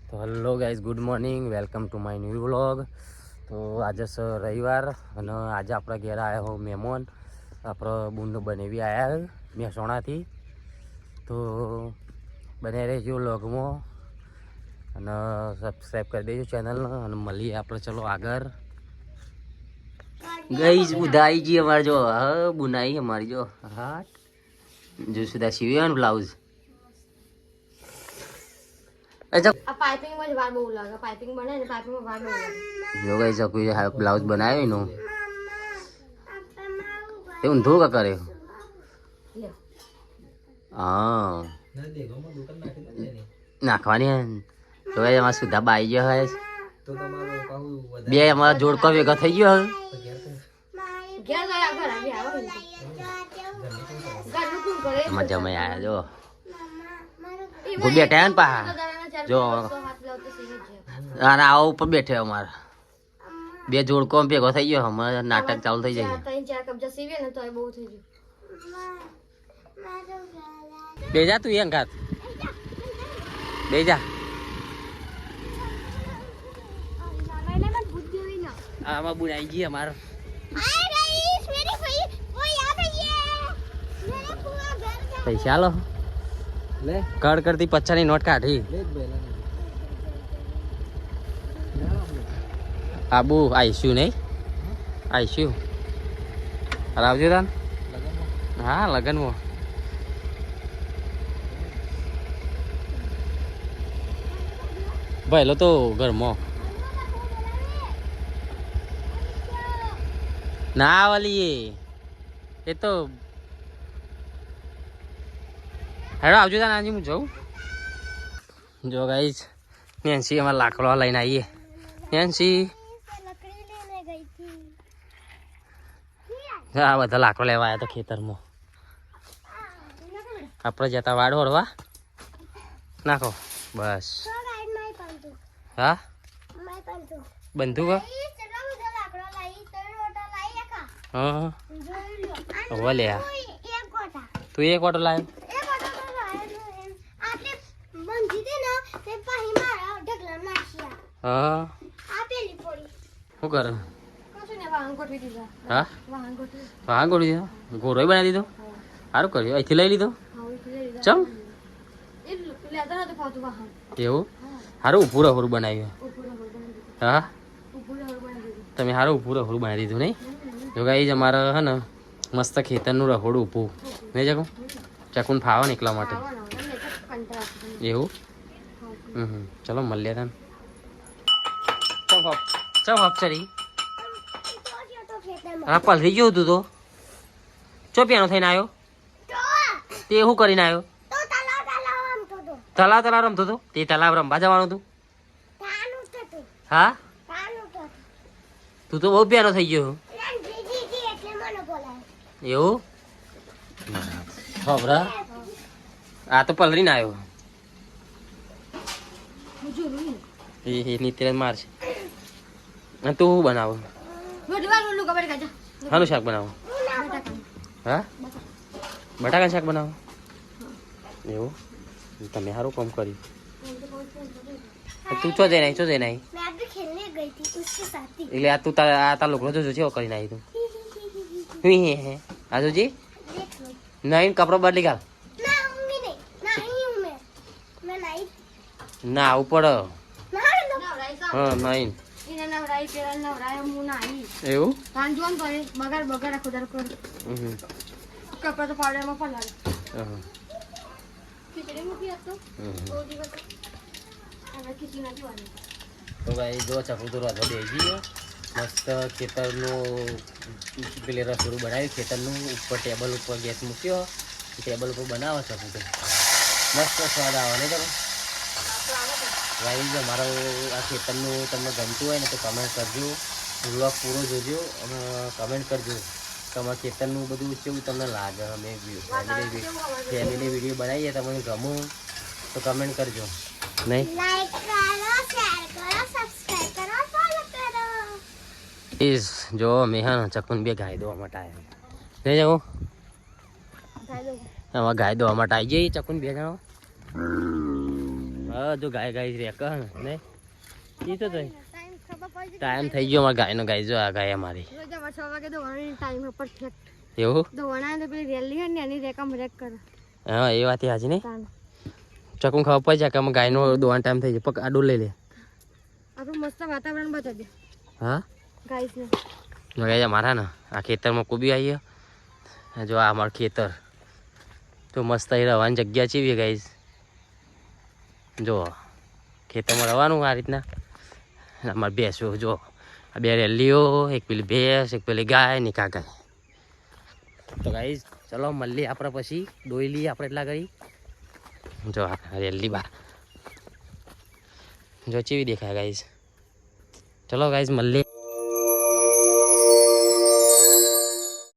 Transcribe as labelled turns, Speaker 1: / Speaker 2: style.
Speaker 1: તો hello guys, good morning, welcome to my new vlog. તો આજે છે રવિવાર અને આજે આપણા ઘેર આવ્યા હો મહેમાન. આપણો બુંદો બનેવી આવ્યા મહેસાણાથી. તો બને રહેજો વ્લોગમાં અને સબસ્ક્રાઈબ કરી દેજો ચેનલને અને મળીએ આપણે. ચલો આગળ ગઈ ઉધાઈ જી અમારે જો હા બુનાઈ અમારી જો હા જો સુધા સીવ્યો ને બ્લાઉઝ. જો ગઈ શકું બ્લાઉઝ બનાવ્યો નું એ ઊંધું કા કરે. હા નાખવાની તો એમાં સુધા બાઈ ગયો હોય બે અમારા જોડકો ભેગા થઈ ગયો હવે. એમાં જમાઈ આવ્યા જો બેઠા ને પા જો આવો ઉપર બેઠે અમારે બે જોડકો ભેગો થઈ ગયો. અમારે નાટક ચાલુ થઈ જાય. બે જા તું એમ ખાત બે જા. આમાં બુનાઈ ગઈ અમારે પૈસા લો કડ કરતી 50 ની નોટ કાઢી. આબુ આઈશું નહીં આઈશું આવજો તાન. હા લગનમાં ભાઈ લો તો ઘરમાં ના વાલી એ તો હેડો આવજો તાન. આજે હું જઉં. જો ગાઈસ નેન્સી અમારે લાકડો લઈને આવીએ. નેન્સી આ બધા લાકડો લેવા આવ્યા હતા ખેતરમાં. આપણે જતા વાડ ઓળવા નાખો બસ. હા બંધુક હા હવે લે તું એક ઓટો લાવ્યો. હા શું કરે? હા વાહન ગોળી દીધો ઘોડો બનાવી દીધો. સારું કર્યું. અહીંથી લઈ લીધો ચમ એવું સારું ઉભું રહોરું બનાવ્યું. હા તમે સારું ઉભું રહોરું બનાવી દીધું નહીં. જો ગાઈ અમારે હે ને મસ્ત ખેતરનું રહોડું ઊભું નહીં જકું ચકુન ફાવે ને એટલા માટે એવું. ચલો મળીએ તને. ચમ અપસરી હા પલરી ગયો તું તો ચો piano થઈને આવ્યો તે શું કરીને આવ્યો? તલાવ તલાવ રમતો હતો તે તલાવ રમવા જવાનું હતું. હા તું તો બહુ piano થઈ ગયો એવું. ખબરા આ તો પલરીને આવ્યો એ નીતિરાજ મારશે. તું શું બનાવો? હાનું શાક બનાવો? હા બટાકાનું શાક બનાવો એવું. તમે સારું કામ કર્યું. તું ચો જઈને આવી એટલે આ તું તાર લોકો જોજો છે કરીને આવી તું. હે આ જોજી નહીં કપડો બદલી કાલ ના ઉપર હા નહીં એવું તો ભાઈ જો ચકુ તો રાધો દે જઈએ મસ્ત ખેતરનું પેલે રસોડું બનાવ્યું. ખેતરનું ઉપર ટેબલ ઉપર ગેસ મૂક્યો ટેબલ ઉપર બનાવો ચકુ તો મસ્ત સ્વાદ આવે ને. તમે ભાઈ જો મારો આ ખેતરનું તમને ગમતું હોય ને તો કમેન્ટ કરજો. વ્લોગ પૂરો જોજો અને કમેન્ટ કરજો તમારા ખેતરનું બધું કેવું તમને લાગે. અમે ફેમિલી વિડીયો બનાવીએ તમને ગમું તો કમેન્ટ કરજો નહીં. પ્લીઝ જો મેં હા ચકુન બે ગાય દોવા માટે આવ્યા નહીં જાઉં. આમાં ગાય દોવા માટે આવી જઈએ ચકુન બે જણો. હા જો ગાય ગાય રેક ને ઈ તો ટાઈમ થઈ ગયો અમારા ગાયનો. ગાય જો આ ગાય અમારી. એવું હા એ વાત હાજી નહીં ચકું ખબર પડી જાય કે અમે ગાયનો દોવાનો ટાઈમ થઈ જાય. પક આડું લઈ લે.
Speaker 2: મસ્ત વાતાવરણ બતાવી દે.
Speaker 1: હા
Speaker 2: ગાઈસને
Speaker 1: ગાય મારા ને આ ખેતરમાં કૂબી આવીએ. જો આ અમારું ખેતર તો મસ્ત અહીં રહેવાની જગ્યા ચીવી ગાઈસ. જો ખેતરમાં રહેવાનું આ રીતના. અમારે ભેંસો જો આ બે રેલીઓ, એક પેલી ભેંસ, એક પેલી ગાય ને કા ગાય. તો ગાઈસ ચલો મળીએ આપણે પછી દોઈ લઈએ આપણે એટલા કરી. જો આ રેલી બા જો ચીવી દેખાય ગાઈસ. ચલો ગાઈસ મળીએ.